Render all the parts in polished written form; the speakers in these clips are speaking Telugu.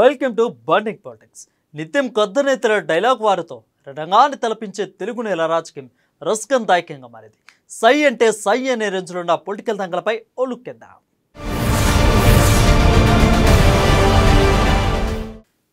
Welcome to burning politics. నిత్యం కొత్త నేతల డైలాగ్ వారితో రంగాన్ని తలపించే తెలుగు నేల రాజకీయం రసకందాయకంగా మారింది. సై అంటే సై అనే రేంజ్లో ఉన్న పొలిటికల్ దంగలపై ఓ లుక్ ఇద్దాం.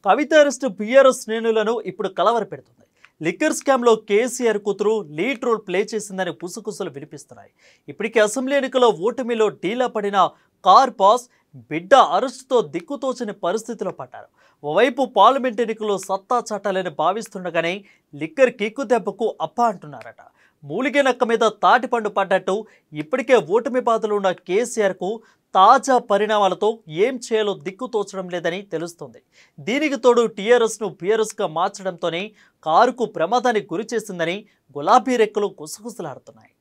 కవిత అరెస్టు బీఆర్ఎస్ శ్రేణులను ఇప్పుడు కలవర పెడుతుంది. లిక్కర్ స్కామ్లో కేసీఆర్ కూతురు లీడ్ రోల్ ప్లే చేసిందని పుసుకుసులు వినిపిస్తున్నాయి. ఇప్పటికే అసెంబ్లీ ఎన్నికల్లో ఓటమిలో డీలా పడిన కార్ పాస్ బిడ్డ అరెస్టుతో దిక్కుతోచని పరిస్థితిలో పడ్డారు. ఓవైపు పార్లమెంట్ ఎన్నికల్లో సత్తా చాటాలని భావిస్తుండగానే లిక్కర్ కిక్కు దెబ్బకు అప్ప అంటున్నారట. మూలిగే నక్క మీద తాటిపండు పడ్డట్టు ఇప్పటికే ఓటమి బాధలు ఉన్న కేసీఆర్కు తాజా పరిణామాలతో ఏం చేయాలో దిక్కుతోచడం లేదని తెలుస్తుంది. దీనికి తోడు టీఆర్ఎస్ను బీఆర్ఎస్గా మార్చడంతోనే కారుకు ప్రమాదానికి గురి చేసిందని గులాబీ రెక్కలు గుసగుసలాడుతున్నాయి.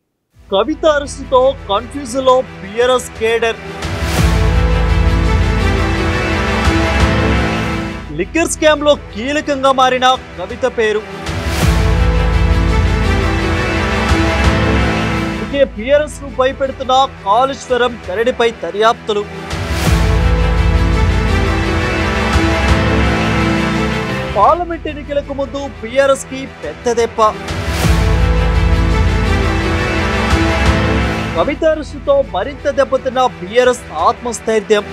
కవిత అరెస్టుతో కన్ఫ్యూజన్లో బీఆర్ఎస్ కేడర్. లిక్కర్ స్కామ్లో కీలకంగా మారిన కవిత పేరు. బీఆర్ఎస్ ను భయపెడుతున్న కాళేశ్వరం కరడిపై దర్యాప్తులు. పార్లమెంట్ ఎన్నికలకు ముందు బీఆర్ఎస్ కి పెద్ద దెబ్బ. కవిత అరెస్టుతో మరింత దెబ్బతిన్న బీఆర్ఎస్ ఆత్మస్థైర్యం.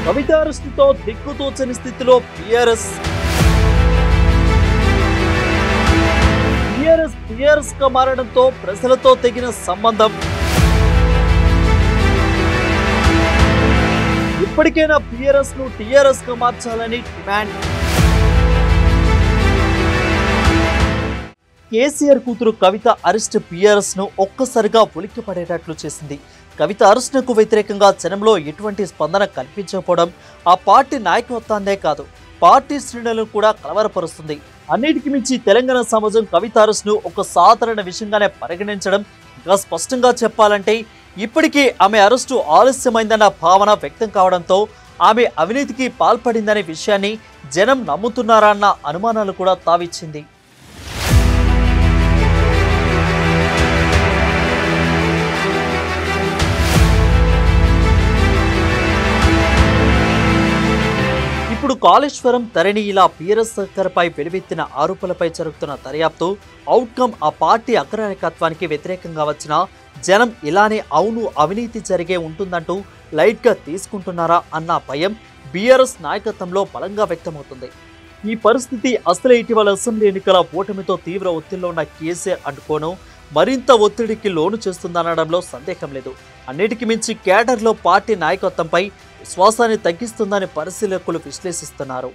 కవిత అరెస్టుతో దిక్కుతోచని స్థితిలో బీఆర్ఎస్ గా మారడంతో ప్రజలతో తెగిన సంబంధం. ఇప్పటికైనా బీఆర్ఎస్ ను టీఆర్ఎస్ గా మార్చాలని డిమాండ్. కేసీఆర్ కూతురు కవిత అరెస్ట్ బీఆర్ఎస్ ను ఒక్కసారిగా ఉలిక్కిపడేటట్లు చేసింది. కవిత అరెస్టుకు వ్యతిరేకంగా జనంలో ఎటువంటి స్పందన కనిపించకపోవడం ఆ పార్టీ నాయకత్వాన్నే కాదు, పార్టీ శ్రేణులను కూడా కలవరపరుస్తుంది. అన్నిటికి మించి తెలంగాణ సమాజం కవిత అరెస్టును ఒక సాధారణ విషయంగానే పరిగణించడం. ఇంకా స్పష్టంగా చెప్పాలంటే ఇప్పటికీ ఆమె అరెస్టు ఆలస్యమైందన్న భావన వ్యక్తం కావడంతో ఆమె అవినీతికి పాల్పడిందనే విషయాన్ని జనం నమ్ముతున్నారా అన్న అనుమానాలు కూడా తావిచ్చింది. ఇప్పుడు కాళేశ్వరం ధరణి ఇలా బీఆర్ఎస్ సర్కార్పై వెలువెత్తిన ఆరోపణలపై జరుగుతున్న దర్యాప్తు అవుట్కమ్ ఆ పార్టీ అగ్రనాయకత్వానికి వ్యతిరేకంగా వచ్చిన జనం ఇలానే అవును అవినీతి జరిగే ఉంటుందంటూ లైట్గా తీసుకుంటున్నారా అన్న భయం బీఆర్ఎస్ నాయకత్వంలో బలంగా వ్యక్తమవుతుంది. ఈ పరిస్థితి అసలు ఇటీవల అసెంబ్లీ ఎన్నికల ఓటమితో తీవ్ర ఒత్తిడిలో ఉన్న కేసీఆర్ అనుకోను మరింత ఒత్తిడికి లోను చేస్తుందనడంలో సందేహం లేదు. అన్నిటికీ మించి కేడర్లో పార్టీ నాయకత్వంపై విశ్వాసాన్ని తగ్గిస్తుందని పరిశీలకులు విశ్లేషిస్తున్నారు.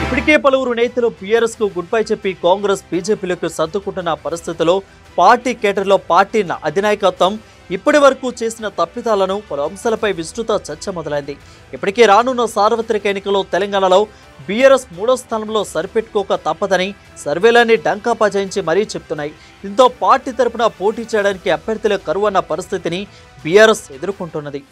ఇప్పటికే పలువురు నేతలు బీఆర్ఎస్ కు గుడ్ బై చెప్పి కాంగ్రెస్ బీజేపీలకు సర్దుకుంటున్న పరిస్థితిలో పార్టీ కేడర్లో పార్టీ అధినాయకత్వం ఇప్పటి వరకు చేసిన తప్పిదాలను పలు అంశాలపై విస్తృత చర్చ మొదలైంది. ఇప్పటికే రానున్న సార్వత్రిక ఎన్నికల్లో తెలంగాణలో బీఆర్ఎస్ 3వ స్థానంలో సరిపెట్టుకోక తప్పదని సర్వేలన్నీ డంకా పజాయించి మరీ చెప్తున్నాయి. దీంతో పార్టీ తరపున పోటీ చేయడానికి అభ్యర్థుల కరువు అన్న పరిస్థితిని బీఆర్ఎస్ ఎదుర్కొంటున్నది.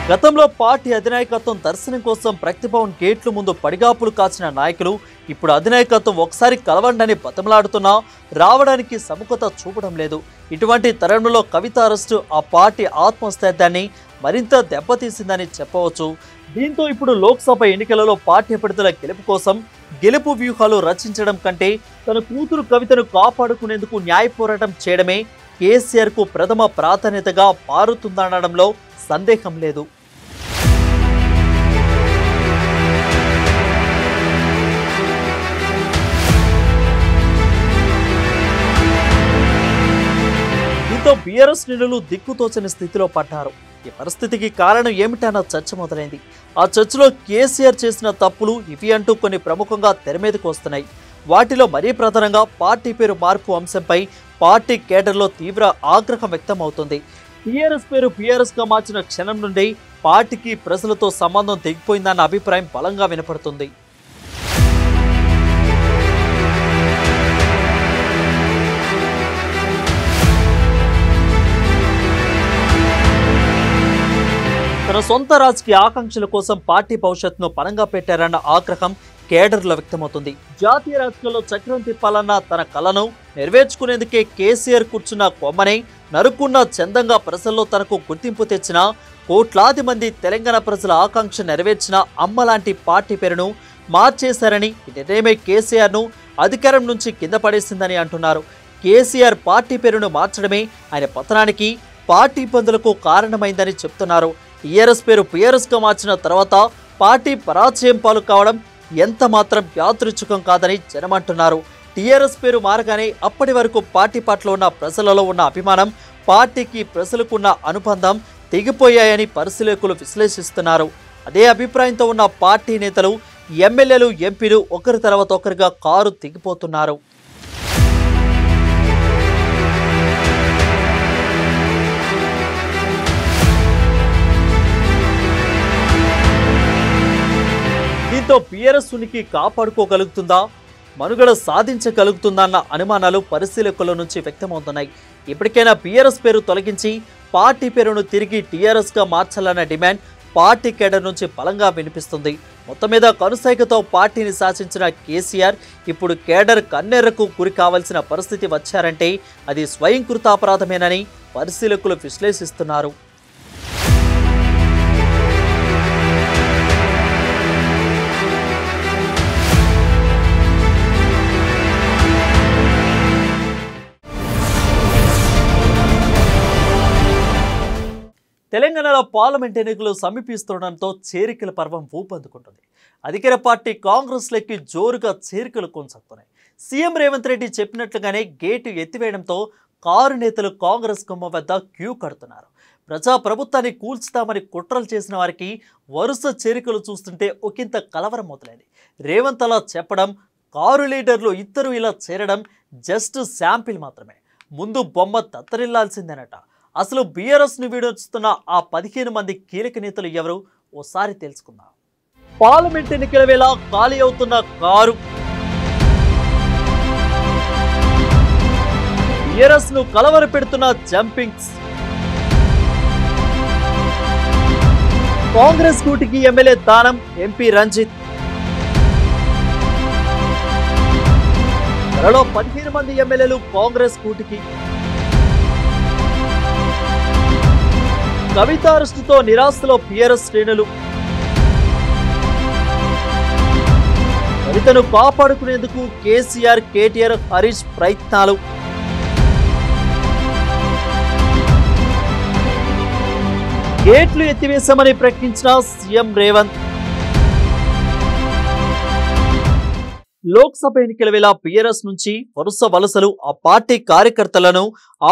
గతంలో పార్టీ అధినాయకత్వం దర్శనం కోసం ప్రతిభవన్ గేట్లు ముందు పడిగాపులు కాచిన నాయకులు ఇప్పుడు అధినాయకత్వం ఒకసారి కలవండని బతమలాడుతున్నా రావడానికి సముఖత చూపడం లేదు. ఇటువంటి తరుణంలో కవిత అరెస్టు ఆ పార్టీ ఆత్మస్థైర్యాన్ని మరింత దెబ్బతీసిందని చెప్పవచ్చు. దీంతో ఇప్పుడు లోక్సభ ఎన్నికలలో పార్టీ అభ్యర్థుల గెలుపు కోసం గెలుపు వ్యూహాలు రచించడం కంటే తన కూతురు కవితను కాపాడుకునేందుకు న్యాయ పోరాటం చేయడమే కేసీఆర్ కు ప్రథమ ప్రాధాన్యతగా మారుతుందనడంలో సందేహం లేదు. దీంతో బీఆర్ఎస్ శ్రేణులు దిక్కుతోచని స్థితిలో పడ్డారు. ఈ పరిస్థితికి కారణం ఏమిటన్న చర్చ మొదలైంది. ఆ చర్చలో కేసీఆర్ చేసిన తప్పులు ఇవి అంటూ కొన్ని ప్రముఖంగా తెరమీదకు వస్తున్నాయి. వాటిలో మరీ ప్రధానంగా పార్టీ పేరు మార్పు అంశంపై పార్టీ కేడర్లో తీవ్ర ఆగ్రహం వ్యక్తం అవుతుంది. టీఆర్ఎస్ పేరు బీఆర్ఎస్ గా మార్చిన క్షణం నుండి పార్టీకి ప్రజలతో సంబంధం తెగిపోయిందన్న అభిప్రాయం బలంగా వినపడుతుంది. తన సొంత రాజకీయ ఆకాంక్షల కోసం పార్టీ భవిష్యత్తును పణంగా పెట్టారన్న ఆగ్రహం కేడర్లో వ్యక్తమవుతుంది. జాతీయ రాజకీయాల్లో చక్రం తిప్పాలన్న తన కలను నెరవేర్చుకునేందుకే కేసీఆర్ కూర్చున్న కొమ్మనే నరుక్కున్న చందంగా ప్రజల్లో తనకు గుర్తింపు తెచ్చిన కోట్లాది మంది తెలంగాణ ప్రజల ఆకాంక్ష నెరవేర్చిన అమ్మలాంటి పార్టీ పేరును మార్చేశారని, ఈ నిర్ణయమే కేసీఆర్ను అధికారం నుంచి కింద పడేసిందని అంటున్నారు. కేసీఆర్ పార్టీ పేరును మార్చడమే ఆయన పతనానికి, పార్టీ ఇబ్బందులకు కారణమైందని చెప్తున్నారు. టీఆర్ఎస్ పేరు పీఆర్ఎస్గా మార్చిన తర్వాత పార్టీ పరాజయం పాలు కావడం ఎంత మాత్రం యాదృచ్ఛికం కాదని జనమంటున్నారు. టీఆర్ఎస్ పేరు మారగానే అప్పటి వరకు పార్టీ పట్ల ఉన్న ప్రజలలో ఉన్న అభిమానం, పార్టీకి ప్రజలకున్న అనుబంధం తెగిపోయాయని పరిశీలకులు విశ్లేషిస్తున్నారు. అదే అభిప్రాయంతో ఉన్న పార్టీ నేతలు, ఎమ్మెల్యేలు, ఎంపీలు ఒకరి తర్వాత ఒకరిగా కారు దిగిపోతున్నారు. దీంతో పీఆర్ఎస్ ఉనికి కాపాడుకోగలుగుతుందా, మనుగడ సాధించగలుగుతుందా అన్న అనుమానాలు పరిశీలకుల నుంచి వ్యక్తమవుతున్నాయి. ఇప్పటికైనా పీఆర్ఎస్ పేరు తొలగించి పార్టీ పేరును తిరిగి టీఆర్ఎస్గా మార్చాలన్న డిమాండ్ పార్టీ కేడర్ నుంచి బలంగా వినిపిస్తుంది. మొత్తం మీద కనుసైగతో పార్టీని శాసించిన కేసీఆర్ ఇప్పుడు కేడర్ కన్నెర్రకు గురి కావాల్సిన పరిస్థితి వచ్చారంటే అది స్వయంకృతాపరాధమేనని పరిశీలకులు విశ్లేషిస్తున్నారు. తెలంగాణలో పార్లమెంట్ ఎన్నికలు సమీపిస్తుండటంతో చేరికల పర్వం ఊపందుకుంటుంది. అధికార పార్టీ కాంగ్రెస్లోకి జోరుగా చేరికలు కొనసాగుతున్నాయి. సీఎం రేవంత్ రెడ్డి చెప్పినట్లుగానే గేటు ఎత్తివేయడంతో కారు నేతలు కాంగ్రెస్ కొమ్మ వద్ద క్యూ కడుతున్నారు. ప్రజాప్రభుత్వాన్ని కూల్చుతామని కుట్రలు చేసిన వారికి వరుస చేరికలు చూస్తుంటే ఒకంత కలవరం మొదలైంది. రేవంత్ అలా చెప్పడం, కారు లీడర్లు ఇద్దరు ఇలా చేరడం జస్ట్ శాంపిల్ మాత్రమే. ముందు బొమ్మ తత్తరిల్లాల్సిందేనట. అసలు బీఆర్ఎస్ను వీడొస్తున్న ఆ 15 మంది కీలక నేతలు ఎవరు ఓసారి తెలుసుకుందాం. పార్లమెంట్ ఎన్నికల వేళ ఖాళీ అవుతున్న కారు, బీఆర్ఎస్ను కలవర పెడుతున్న జంపింగ్స్, కాంగ్రెస్ కూటికి ఎమ్మెల్యే దానం ఎంపీ రంజిత్, త్వరలో 15 మంది ఎమ్మెల్యేలు కాంగ్రెస్ కూటికి, కవిత అరెస్టుతో నిరాశలో పీఆర్ఎస్ శ్రేణులు, కవితను కాపాడుకునేందుకు కేసీఆర్, కేటీఆర్, హరీష్ ప్రయత్నాలు, గేట్లు ఎత్తివేశామని ప్రకటించిన సీఎం రేవంత్, లోక్సభ ఎన్నికల వేళ బీఆర్ఎస్ నుంచి వరుస వలసలు ఆ పార్టీ కార్యకర్తలను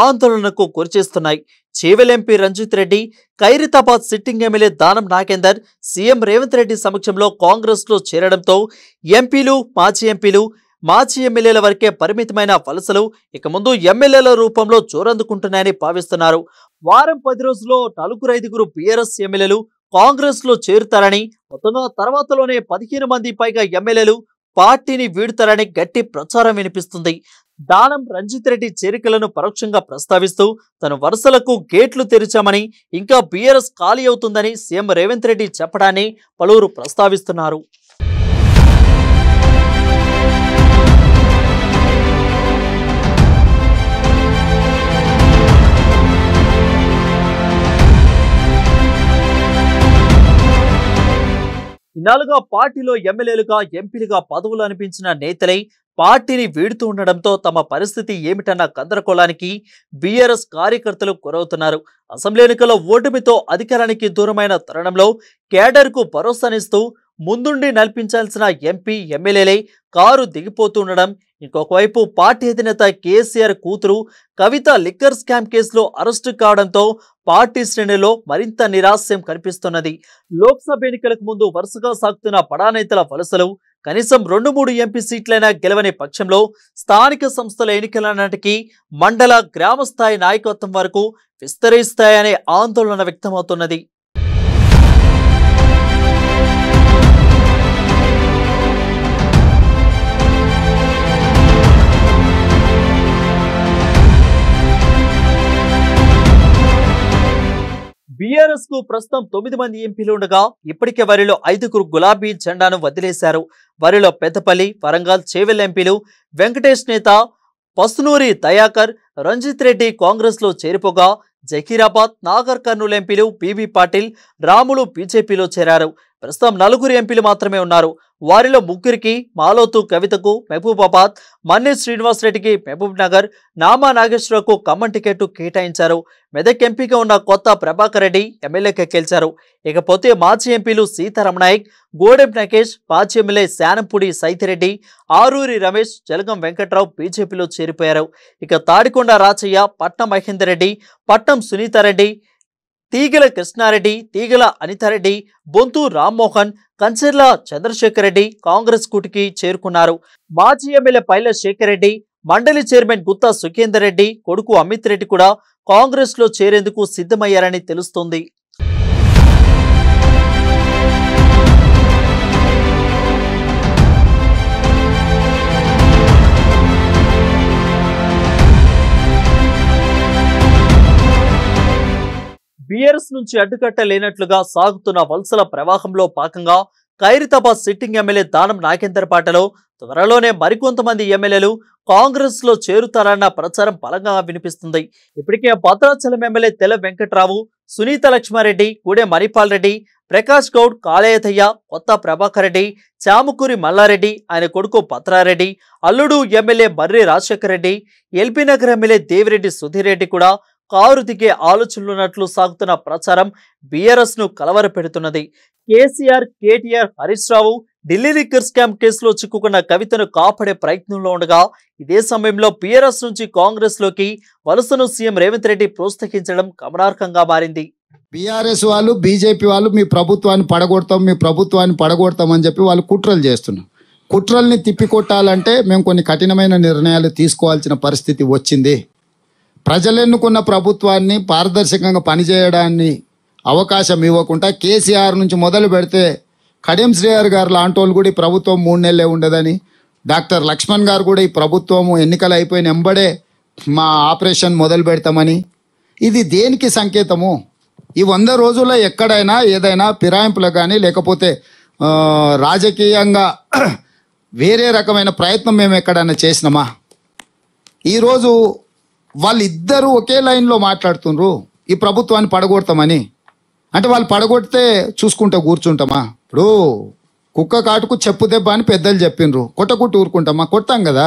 ఆందోళనకు గురిచేస్తున్నాయి. Chevella MP Ranjith Reddy, Khairatabad sitting MLA Danam Nagender CM Revanth Reddy సమక్షంలో కాంగ్రెస్ లో చేరడంతో ఎంపీలు, మాజీ ఎమ్మెల్యేల వరకే పరిమితమైన వలసలు ఇక ముందు ఎమ్మెల్యేల రూపంలో జోరందుకుంటున్నాయని భావిస్తున్నారు. వారం 10 రోజుల్లో 4-5 బీఆర్ఎస్ ఎమ్మెల్యేలు కాంగ్రెస్ లో చేరుతారని, మొత్తంగా తర్వాతలోనే 15 మంది పైగా ఎమ్మెల్యేలు పార్టీని వీడుతారని గట్టి ప్రచారం వినిపిస్తుంది. దానం రంజిత్ రెడ్డి చేరికలను పరోక్షంగా ప్రస్తావిస్తూ తన వరుసలకు గేట్లు తెరిచామని, ఇంకా బీఆర్ఎస్ ఖాళీ అవుతుందని సీఎం రేవంత్ రెడ్డి చెప్పడాన్ని పలువురు ప్రస్తావిస్తున్నారు. ఇన్నాళ్ళుగా పార్టీలో ఎమ్మెల్యేలుగా, ఎంపీలుగా పదవులు అనిపించిన నేతలై పార్టీని వీడుతూ ఉండడంతో తమ పరిస్థితి ఏమిటన్న గందరగోళానికి బీఆర్ఎస్ కార్యకర్తలు గురవుతున్నారు. అసెంబ్లీ ఎన్నికల్లో ఓటమితో అధికారానికి దూరమైన తరుణంలో కేడర్కు భరోసానిస్తూ ముందుండి నడిపించాల్సిన ఎంపీ, ఎమ్మెల్యేలే కారు దిగిపోతుండడం, ఇంకొక వైపు పార్టీ అధినేత కేసీఆర్ కూతురు కవిత లిక్కర్ స్కామ్ కేసులో అరెస్టు కావడంతో పార్టీ శ్రేణుల్లో మరింత నిరాశయం కనిపిస్తున్నది. లోక్సభ ఎన్నికలకు ముందు వరుసగా సాగుతున్న బడా నేతల వలసలు కనీసం 2-3 ఎంపీ సీట్లైనా గెలవని పక్షంలో స్థానిక సంస్థల ఎన్నికల నాటికి మండల, గ్రామ స్థాయి నాయకత్వం వరకు విస్తరిస్తాయనే ఆందోళన వ్యక్తమవుతున్నది. బీఆర్ఎస్ బీఆర్ఎస్ కు ప్రస్తుతం 9 మంది ఎంపీలు ఉండగా ఇప్పటికే వారిలో 5గురు గులాబీ జెండాను వదిలేశారు. వారిలో పెద్దపల్లి, వరంగల్, చేవెళ్ల ఎంపీలు వెంకటేష్ నేత పసునూరి దయాకర్, రంజిత్ రెడ్డి కాంగ్రెస్ లో చేరిపోగా జకీరాబాద్, నాగర్ కర్నూలు ఎంపీలు బీబీ పాటిల్, రాములు బీజేపీలో చేరారు. ప్రస్తుతం 4 ఎంపీలు మాత్రమే ఉన్నారు. వారిలో 3కి మాలోతు కవితకు మహబూబాబాద్, మన్నే శ్రీనివాస్ రెడ్డికి మహబూబ్ నగర్, నామా నాగేశ్వరరావుకు ఖమ్మం టికెట్ కేటాయించారు. మెదక్ ఎంపీగా ఉన్న కొత్త ప్రభాకర్ రెడ్డి ఎమ్మెల్యేగా గెలిచారు. ఇకపోతే మాజీ ఎంపీలు సీతారాం నాయక్, గోడెం నగేష్, మాజీ ఎమ్మెల్యే శానంపూడి సైతిరెడ్డి, ఆరూరి రమేష్, జలగం వెంకట్రావు బీజేపీలో చేరిపోయారు. ఇక తాడికొండ రాచయ్య, పట్నం మహేందర్ రెడ్డి, పట్నం సునీతారెడ్డి, తీగల కృష్ణారెడ్డి, తీగల అనితారెడ్డి, బొంతు రామ్మోహన్, కంచెర్ల చంద్రశేఖర్ రెడ్డి కాంగ్రెస్ కూటికి చేరుకున్నారు. మాజీ ఎమ్మెల్యే పైల శేఖర్ రెడ్డి, మండలి చైర్మన్ గుత్తా సుఖేందర్ రెడ్డి కొడుకు అమిత్ రెడ్డి కూడా కాంగ్రెస్ లో చేరేందుకు సిద్ధమయ్యారని తెలుస్తోంది. బీఆర్ఎస్ నుంచి అడ్డుకట్ట లేనట్లుగా సాగుతున్న వలసల ప్రవాహంలో భాగంగా ఖైరతాబాద్ సిట్టింగ్ ఎమ్మెల్యే దానం నాగేందర్ పాటలో త్వరలోనే మరికొంతమంది ఎమ్మెల్యేలు కాంగ్రెస్ లో చేరుతారన్న ప్రచారం బలంగా వినిపిస్తుంది. ఇప్పటికే భద్రాచలం ఎమ్మెల్యే తెల వెంకట్రావు, సునీత లక్ష్మారెడ్డి, గూడెం మణిపాల్ రెడ్డి, ప్రకాష్ గౌడ్, కాళయతయ్య, కొత్త ప్రభాకర్ రెడ్డి, చాముకూరి మల్లారెడ్డి, ఆయన కొడుకు పత్రారెడ్డి, అల్లుడు ఎమ్మెల్యే మర్రి రాజశేఖర్ రెడ్డి, ఎల్బీ నగర్ ఎమ్మెల్యే దేవిరెడ్డి సుధీర్ రెడ్డి కూడా కారు దిగే ఆలోచనలున్నట్లు సాగుతున్న ప్రచారం బీఆర్ఎస్ ను కలవరపెడుతున్నది. కేసీఆర్, కేటీఆర్, హరీష్ రావు ఢిల్లీ లిక్కర్ స్కామ్ కేసులో చిక్కుకున్న కవితను కాపాడే ప్రయత్నంలో ఉండగా ఇదే సమయంలో బీఆర్ఎస్ నుంచి కాంగ్రెస్ లోకి వలసను సీఎం రేవంత్ రెడ్డి ప్రోత్సహించడం గమనార్హంగా మారింది. బీఆర్ఎస్ వాళ్ళు, బీజేపీ వాళ్ళు మీ ప్రభుత్వాన్ని పడగొడతాం అని చెప్పి వాళ్ళు కుట్రలు చేస్తున్నారు. కుట్రల్ని తిప్పికొట్టాలంటే మేము కొన్ని కఠినమైన నిర్ణయాలు తీసుకోవాల్సిన పరిస్థితి వచ్చింది. ప్రజలు ఎన్నుకున్న ప్రభుత్వాన్ని పారదర్శకంగా పనిచేయడాన్ని అవకాశం ఇవ్వకుండా కేసీఆర్ నుంచి మొదలు పెడితే కడియం శ్రీహరి గారు లాంటి వాళ్ళు కూడా ఈ ప్రభుత్వం 3 నెలలే ఉండదని, డాక్టర్ లక్ష్మణ్ గారు కూడా ఈ ప్రభుత్వము ఎన్నికలు అయిపోయిన ఎంబడే మా ఆపరేషన్ మొదలు పెడతామని, ఇది దేనికి సంకేతము? ఈ 100 రోజుల్లో ఎక్కడైనా ఏదైనా ఫిరాయింపులకు కానీ లేకపోతే రాజకీయంగా వేరే రకమైన ప్రయత్నం మేము ఎక్కడైనా చేసినామా? ఈరోజు వాళ్ళిద్దరూ ఒకే లైన్లో మాట్లాడుతుండ్రు ఈ ప్రభుత్వాన్ని పడగొడతామని. అంటే వాళ్ళు పడగొడితే చూసుకుంటే కూర్చుంటామా? ఇప్పుడు కుక్క కాటుకు చెప్పు దెబ్బ అని పెద్దలు చెప్పిండ్రు, కొట్టకుట్టు ఊరుకుంటామా? కొడతాం కదా.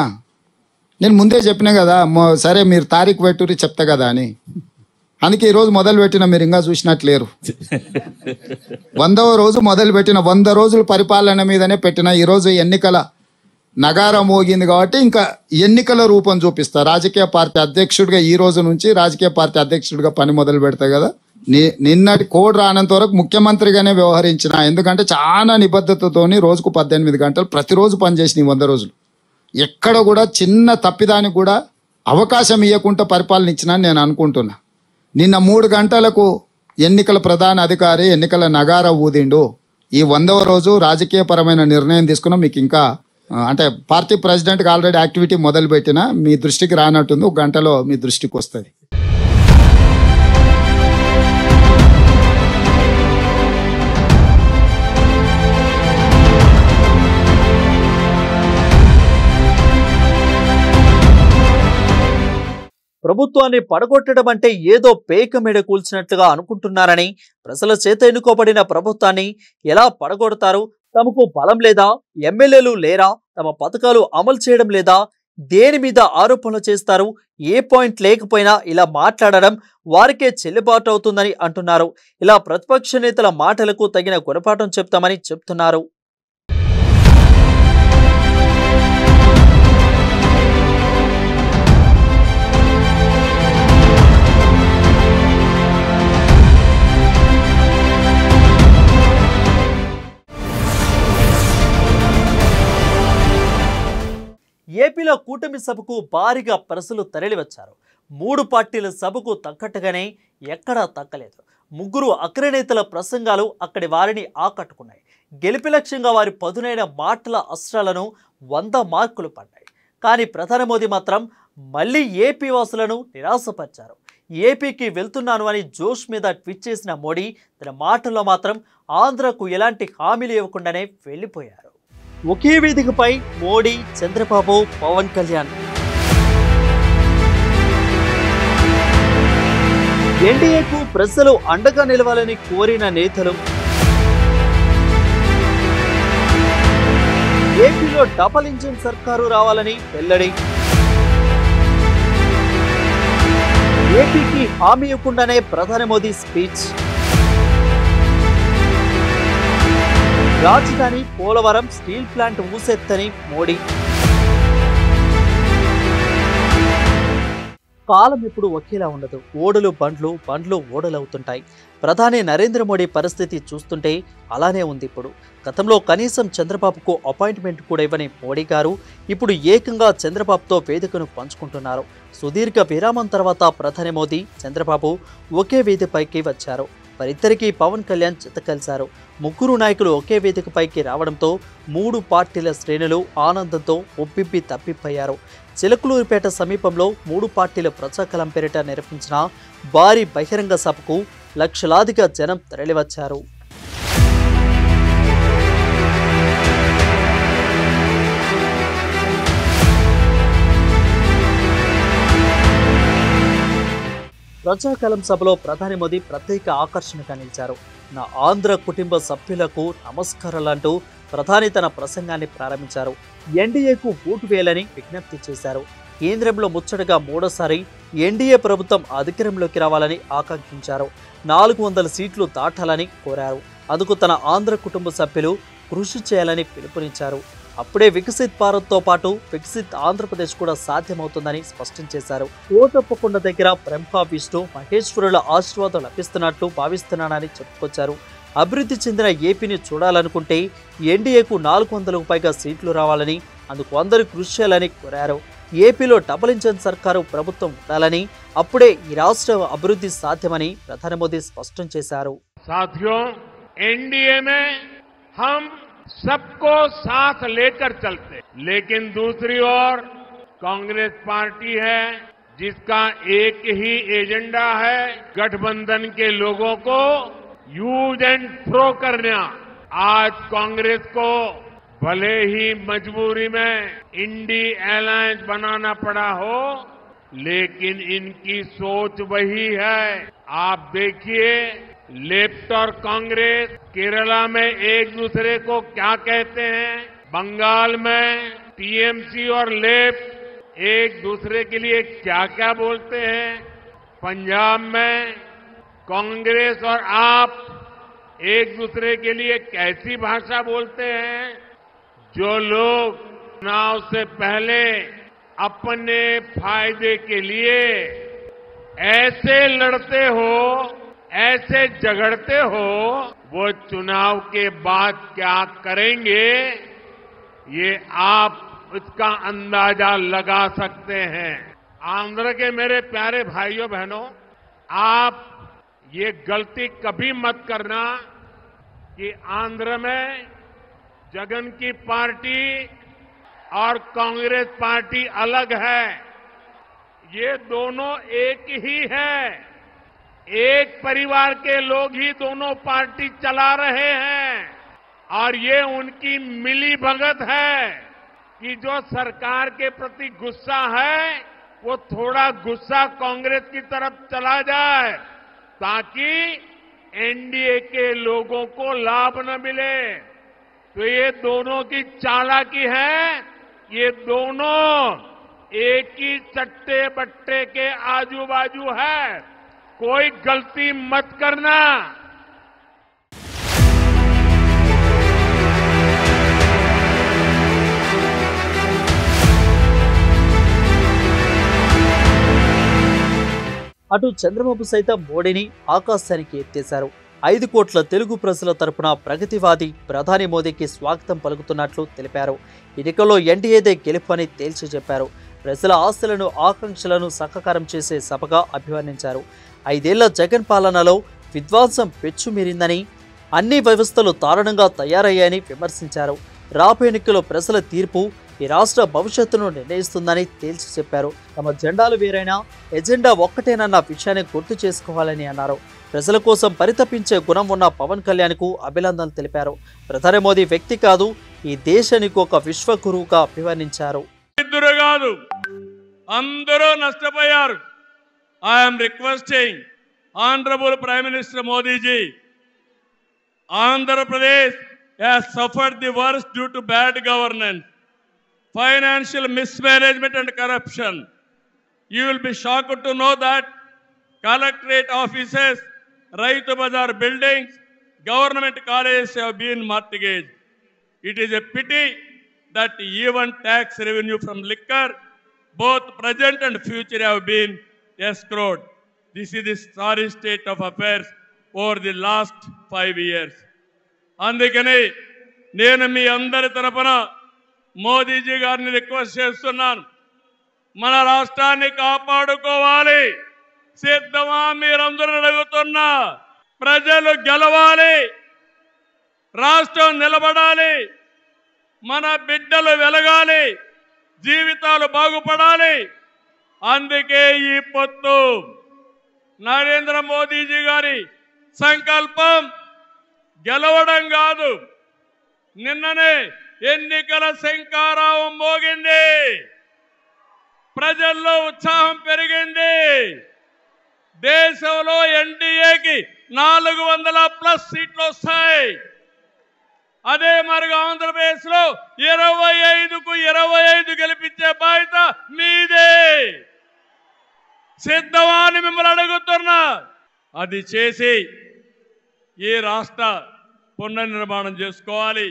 నేను ముందే చెప్పినా కదా, సరే మీరు తారీఖు పెట్టుర్రి చెప్తా కదా అని. అందుకే ఈరోజు మొదలు పెట్టిన, మీరు ఇంకా చూసినట్లేరు. 100వ రోజు మొదలు పెట్టిన, 100 రోజుల పరిపాలన మీదనే పెట్టిన. ఈరోజు ఎన్నికల నగారం మోగింది కాబట్టి ఇంకా ఎన్నికల రూపం చూపిస్తా. రాజకీయ పార్టీ అధ్యక్షుడిగా ఈ రోజు నుంచి రాజకీయ పార్టీ అధ్యక్షుడిగా పని మొదలు పెడతా కదా. నిన్నటి కోడ్ రానంత వరకు ముఖ్యమంత్రిగానే వ్యవహరించిన. ఎందుకంటే చాలా నిబద్ధతతోని రోజుకు 18 గంటలు ప్రతిరోజు పనిచేసిన 100 రోజులు. ఎక్కడ కూడా చిన్న తప్పిదానికి కూడా అవకాశం ఇవ్వకుండా పరిపాలన ఇచ్చినా నేను అనుకుంటున్నా. నిన్న 3 గంటలకు ఎన్నికల ప్రధాన అధికారి ఎన్నికల నగార ఊదిండు. ఈ 100వ రోజు రాజకీయపరమైన నిర్ణయం తీసుకున్నా. మీకు ఇంకా అంటే పార్టీ ప్రెసిడెంట్కి ఆల్రెడీ యాక్టివిటీ మొదలు పెట్టినా, మీ దృష్టికి రానట్టుంది, 1 గంటలో మీ దృష్టికి వస్తుంది. ప్రభుత్వాన్ని పడగొట్టడం అంటే ఏదో పేక మీద కూల్చినట్లుగా అనుకుంటున్నారని, ప్రజల చేత ఎన్నుకోబడిన ప్రభుత్వాన్ని ఎలా పడగొడతారు? తమకు బలం లేదా? ఎమ్మెల్యేలు లేరా? తమ పథకాలు అమలు చేయడం లేదా? దేని మీద ఆరోపణలు చేస్తారు? ఏ పాయింట్ లేకపోయినా ఇలా మాట్లాడడం వారికే చెల్లుబాటు అవుతుందని అంటున్నారు. ఇలా ప్రతిపక్ష నేతల మాటలకు తగిన గుణపాఠం చెప్తామని చెప్తున్నారు. ఏపీలో కూటమి సభకు భారీగా ప్రజలు తరలివచ్చారు. 3 పార్టీల సభకు తగ్గట్టుగానే ఎక్కడా తగ్గలేదు. 3 అగ్రనేతల ప్రసంగాలు అక్కడి వారిని ఆకట్టుకున్నాయి. గెలిపి లక్ష్యంగా వారి పదునైన మాటల అస్త్రాలను 100 మార్కులు పడ్డాయి. కానీ ప్రధాని మోదీ మాత్రం మళ్ళీ ఏపీ వాసులను నిరాశపరిచారు. ఏపీకి వెళ్తున్నాను అని జోష్ మీద ట్వీట్ చేసిన మోడీ తన మాటల్లో మాత్రం ఆంధ్రకు ఎలాంటి హామీలు ఇవ్వకుండానే వెళ్ళిపోయారు. ఒకే వేదికపై మోడీ, చంద్రబాబు, పవన్ కళ్యాణ్. ఎన్డీఏకు ప్రజలు అండగా నిలవాలని కోరిన నేతలు. ఏపీలో డబుల్ ఇంజిన్ సర్కారు రావాలని వెల్లడి. ఏపీకి హామీ ఇవ్వకుండానే ప్రధాని మోదీ స్పీచ్. రాజధాని పోలవరం స్టీల్ ప్లాంట్ ఊసెత్తని మోడీ. కాలం ఇప్పుడు ఒకేలా ఉండదు. ఓడలు బండ్లు, బండ్లు ఓడలవుతుంటాయి. ప్రధాని నరేంద్ర మోడీ పరిస్థితి చూస్తుంటే అలానే ఉంది ఇప్పుడు. గతంలో కనీసం చంద్రబాబుకు అపాయింట్మెంట్ కూడా ఇవ్వని మోడీ గారు ఇప్పుడు ఏకంగా చంద్రబాబుతో వేదికను పంచుకుంటున్నారు. సుదీర్ఘ విరామం తర్వాత ప్రధాని మోదీ, చంద్రబాబు ఒకే వేదికపైకి వచ్చారు. వారిద్దరికీ పవన్ కళ్యాణ్ జత కలిశారు. ముగ్గురు నాయకులు ఒకే వేదికపైకి రావడంతో 3 పార్టీల శ్రేణులు ఆనందంతో ఒప్పిప్పి తప్పిపోయారు. చిలకలూరిపేట సమీపంలో 3 పార్టీల ప్రజాకలం పేరిట నిర్వహించిన భారీ బహిరంగ సభకు లక్షలాదిగా జనం తరలివచ్చారు. ప్రజాకలం సభలో ప్రధాని మోదీ ప్రత్యేక ఆకర్షణగా నిలిచారు. నా ఆంధ్ర కుటుంబ సభ్యులకు నమస్కారాలంటూ ప్రధాని తన ప్రసంగాన్ని ప్రారంభించారు. ఎన్డీఏకు ఓటు వేయాలని విజ్ఞప్తి చేశారు. కేంద్రంలో ముచ్చటగా 3వ ఎన్డీఏ ప్రభుత్వం అధికారంలోకి రావాలని ఆకాంక్షించారు. 400 సీట్లు దాటాలని కోరారు. అందుకు తన ఆంధ్ర కుటుంబ సభ్యులు కృషి చేయాలని పిలుపునిచ్చారు. అప్పుడే వికసిత్ భారత్తో పాటు వికసిత్ ఆంధ్రప్రదేశ్ కూడా సాధ్యమవుతుందని స్పష్టం చేశారు. కోటప్పకొండ దగ్గర బ్రహ్మ, విష్ణు, మహేశ్వరుల ఆశీర్వాదం లభిస్తున్నట్లు భావిస్తున్నానని చెప్పుకొచ్చారు. అభివృద్ధి చెందిన ఏపీని చూడాలనుకుంటే ఎన్డీఏకు 400కు పైగా సీట్లు రావాలని, అందుకు అందరూ కృషి చేయాలని కోరారు. ఏపీలో డబుల్ ఇంజిన్ సర్కారు ప్రభుత్వం ఉండాలని, అప్పుడే ఈ రాష్ట్ర అభివృద్ధి సాధ్యమని ప్రధాని మోదీ స్పష్టం చేశారు. साथियों, एनडीए में हम सबको साथ लेकर चलते, लेकिन दूसरी ओर कांग्रेस पार्टी है जिसका एक ही एजेंडा है गठबंधन के लोगों को यूज एंड थ्रो करना। आज कांग्रेस को भले ही मजबूरी में इंडी अलायंस बनाना पड़ा हो, लेकिन इनकी सोच वही है। आप देखिए, लेफ्ट और कांग्रेस केरला में एक दूसरे को क्या कहते हैं, बंगाल में टीएमसी और लेफ्ट एक दूसरे के लिए क्या क्या बोलते हैं, पंजाब में कांग्रेस और आप एक दूसरे के लिए कैसी भाषा बोलते हैं। जो लोग चुनाव से पहले अपने फायदे के लिए ऐसे लड़ते हो, ऐसे झगड़ते हो, वो चुनाव के बाद क्या करेंगे ये आप इसका अंदाजा लगा सकते हैं। आंध्र के मेरे प्यारे भाइयों बहनों, आप ये गलती कभी मत करना कि आंध्र में जगन की पार्टी और कांग्रेस पार्टी अलग है। ये दोनों एक ही है। एक परिवार के लोग ही दोनों पार्टी चला रहे हैं और ये उनकी मिली भगत है कि जो सरकार के प्रति गुस्सा है वो थोड़ा गुस्सा कांग्रेस की तरफ चला जाए ताकि एनडीए के लोगों को लाभ न मिले। तो ये दोनों की चालाकी है। ये दोनों एक ही चट्टे बट्टे के आजू बाजू है। कोई गलती मत करना। అటు చంద్రబాబు సైతం మోడీని ఆకాశానికి ఎత్తేశారు. 5 కోట్ల తెలుగు ప్రజల తరపున ప్రగతివాది ప్రధాని మోదీకి స్వాగతం పలుకుతున్నట్లు తెలిపారు. ఎన్నికల్లో ఎన్డీఏదే గెలుపని తేల్చి చెప్పారు. ప్రజల ఆశలను, ఆకాంక్షలను సహకారం చేసే సభగా అభివర్ణించారు. 5 ఏళ్ల జగన్ పాలనలో విధ్వంసం పెచ్చుమీరిందని, అన్ని వ్యవస్థలు దారుణంగా తయారయ్యాయని విమర్శించారు. రాబోయే ఎన్నికల్లో ప్రజల తీర్పు ఈ రాష్ట్ర భవిష్యత్తును నిర్ణయిస్తుందని తేల్చి చెప్పారు. తమ జెండాలు వేరైనా ఎజెండా ఒక్కటేనన్న విషయాన్ని గుర్తు చేసుకోవాలని అన్నారు. ప్రజల కోసం పరితపించే గుణం ఉన్న పవన్ కళ్యాణ్కు అభినందనలు తెలిపారు. ప్రధాని మోదీ వ్యక్తి కాదు, ఈ దేశానికి ఒక విశ్వగురువుగా అభివర్ణించారు. ఇద్దరు కాదు, అందరూ నష్టపోయారు. I'm requesting honourable prime minister Modiji, Andhra Pradesh has suffered the worst due to bad governance, financial mismanagement and corruption. You will be shocked to know that collectorate offices, Raitu Bazar buildings, government colleges have been mortgaged. It is a pity that even tax revenue from liquor, both present and future, have been escrowed. This is the sorry state of affairs over the last 5 years. అందుకని నేను మీ అందరి తరపున మోదీజీ గారిని రిక్వెస్ట్ చేస్తున్నాను, మన రాష్ట్రాన్ని కాపాడుకోవాలి. సిద్ధమా? మీరందరూ అడుగుతున్నా. ప్రజలు గెలవాలి, రాష్ట్రం నిలబడాలి, మన బిడ్డలు వెలగాలి, జీవితాలు బాగుపడాలి. అందుకే ఈ పొత్తు. నరేంద్ర మోదీజీ గారి సంకల్పం గెలవడం కాదు. నిన్ననే ఎన్నికల శంఖారావం మోగింది, ప్రజల్లో ఉత్సాహం పెరిగింది. దేశంలో ఎన్డీఏకి 400+ సీట్లు వస్తాయి. అదే మరిగా ఆంధ్రప్రదేశ్లో 25కు 25 గెలిపించే బాధ్యత మీదే. సిద్ధమా అని మిమ్మల్ని అడుగుతున్నా. అది చేసి ఈ రాష్ట్ర పునర్నిర్మాణం చేసుకోవాలి.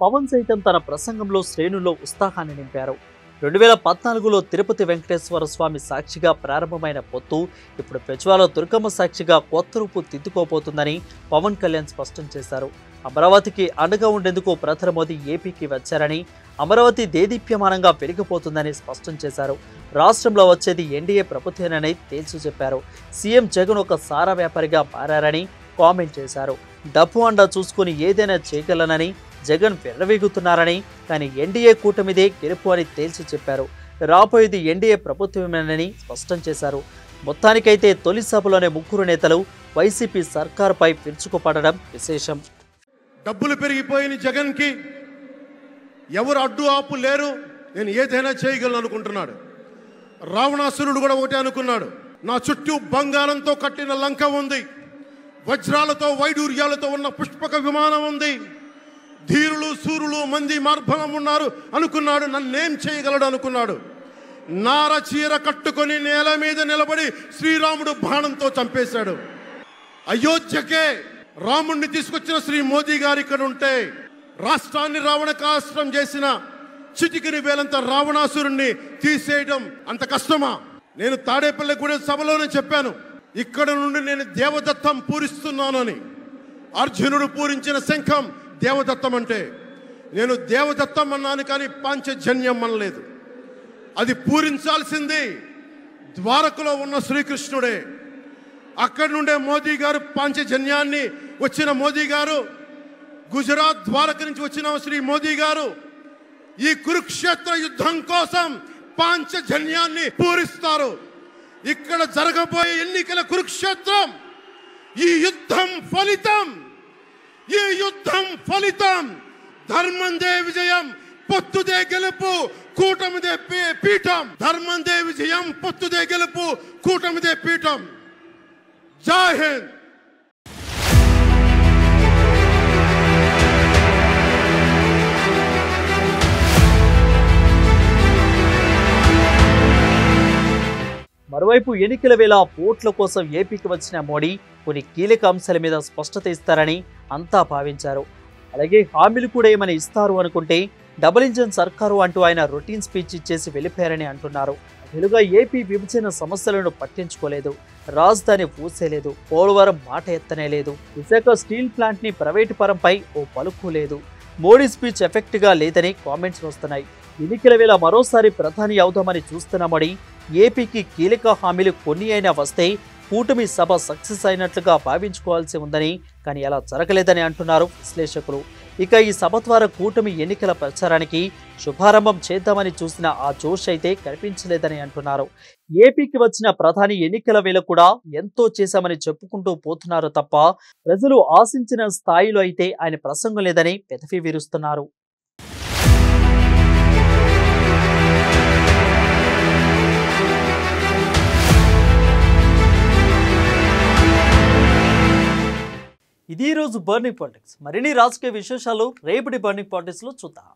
పవన్ సైతం తన ప్రసంగంలో శ్రేణుల్లో ఉత్సాహాన్ని నింపారు. 2014లో తిరుపతి వెంకటేశ్వర స్వామి సాక్షిగా ప్రారంభమైన పొత్తు ఇప్పుడు పెజ్వాల దుర్గమ్మ సాక్షిగా కొత్త రూపు దిద్దుకోబోతుందని పవన్ కళ్యాణ్ స్పష్టం చేశారు. అమరావతికి అండగా ఉండేందుకు ప్రధాని మోదీ ఏపీకి వచ్చారని, అమరావతి దేదీప్యమానంగా పెరిగిపోతుందని స్పష్టం చేశారు. రాష్ట్రంలో వచ్చేది ఎన్డీఏ ప్రభుత్వేనని తేల్చి చెప్పారు. సీఎం జగన్ ఒక సారా వ్యాపారిగా మారారని కామెంట్ చేశారు. డబ్బు అండా చూసుకుని ఏదైనా చేయగలనని జగన్ విర్రవీగుతున్నారని, కానీ ఎన్డీఏ కూటమిదే గెలుపు అని తేల్చి చెప్పారు. రాబోయేది ఎన్డీఏ ప్రభుత్వమేనని స్పష్టం చేశారు. మొత్తానికైతే తొలి సభలోనే 3 నేతలు వైసీపీ సర్కారుపై విరుచుకుపడడం విశేషం. డబ్బులు పెరిగిపోయిన జగన్కి ఎవరు అడ్డు ఆపు లేరు, నేను ఏదైనా చేయగలను అనుకుంటున్నాడు. రావణాసురుడు కూడా ఒకటే అనుకున్నాడు, నా చుట్టూ బంగారంతో కట్టిన లంక ఉంది, వజ్రాలతో వైడూర్యాలతో ఉన్న పుష్పక విమానం ఉంది, ధీరులు సూరులు మంది మార్బలం ఉన్నారు అనుకున్నాడు. నన్నేం చేయగలడు అనుకున్నాడు. నార చీర కట్టుకొని నేల మీద నిలబడి శ్రీరాముడు బాణంతో చంపేశాడు. అయోధ్యకే రాముణ్ణి తీసుకొచ్చిన శ్రీ మోదీ గారు ఇక్కడ ఉంటే రాష్ట్రాన్ని రావణకాస్త్రం చేసిన చిటికిని వేలంత రావణాసురుణ్ణి తీసేయడం అంత కష్టమా? నేను తాడేపల్లిగూడెం సభలోనే చెప్పాను, ఇక్కడ నుండి నేను దేవదత్తం పూరిస్తున్నాను అని. అర్జునుడు పూరించిన శంఖం దేవదత్తం అంటే నేను దేవదత్తం అన్నాను, కానీ పాంచజన్యం అనలేదు. అది పూరించాల్సింది ద్వారకలో ఉన్న శ్రీకృష్ణుడే. అక్కడి నుండే మోదీ గారు పాంచజన్యాన్ని వచ్చిన మోదీ గారు, గుజరాత్ ద్వారక నుంచి వచ్చిన శ్రీ మోదీ గారు ఈ కురుక్షేత్ర యుద్ధం కోసం పాంచజన్యాన్ని పూరిస్తారు. ఇక్కడ జరగబోయే ఎన్నికల కురుక్షేత్రం, ఈ యుద్ధం ఫలితం ధర్మందే విజయం, పొత్తుదే గెలుపు, కూటమిదే పీఠం. ధర్మందే విజయం, పొత్తుదే గెలుపు, కూటమిదే పీఠం. జై హింద్. మరోవైపు ఎన్నికల వేళ ఓట్ల కోసం ఏపీకి వచ్చిన మోడీ కొన్ని కీలక అంశాల మీద స్పష్టత ఇస్తారని అంతా భావించారు. అలాగే హామీలు కూడా ఏమైనా ఇస్తారు అనుకుంటే డబుల్ ఇంజన్ సర్కారు అంటూ ఆయన రొటీన్ స్పీచ్ ఇచ్చేసి వెళ్ళిపోయారని అంటున్నారు. తెలుగుగా ఏపీ విభజన సమస్యలను పట్టించుకోలేదు, రాజధాని ఊసేలేదు, పోలవరం మాట ఎత్తనే లేదు, విశాఖ స్టీల్ ప్లాంట్ ని ప్రైవేటు పరంపై ఓ పలుకు లేదు. మోడీ స్పీచ్ ఎఫెక్ట్ గా లేదని కామెంట్స్ వస్తున్నాయి. ఎన్నికల వేళ మరోసారి ప్రధాని అవుదామని చూస్తున్న మోడీ ఏపీకి కీలక హామీలు కొన్ని అయినా వస్తే కూటమి సభ సక్సెస్ అయినట్లుగా భావించుకోవాల్సి ఉందని, కానీ అలా జరగలేదని అంటున్నారు విశ్లేషకులు. ఇక ఈ సభ ద్వారా కూటమి ఎన్నికల ప్రచారానికి శుభారంభం చేద్దామని చూసిన ఆ జోష్ అయితే కనిపించలేదని అంటున్నారు. ఏపీకి వచ్చిన ప్రధాని ఎన్నికల వేళ కూడా ఎంతో చేశామని చెప్పుకుంటూ పోతున్నారు తప్ప ప్రజలు ఆశించిన స్థాయిలో అయితే ఆయన ప్రసంగం లేదని పెదవి విరుస్తున్నారు. ఇది రోజు బర్నింగ్ పాలిటిక్స్. మరిన్ని రాజకీయ విశేషాలు రేపటి బర్నింగ్ పాలిటిక్స్ లో చూద్దాం.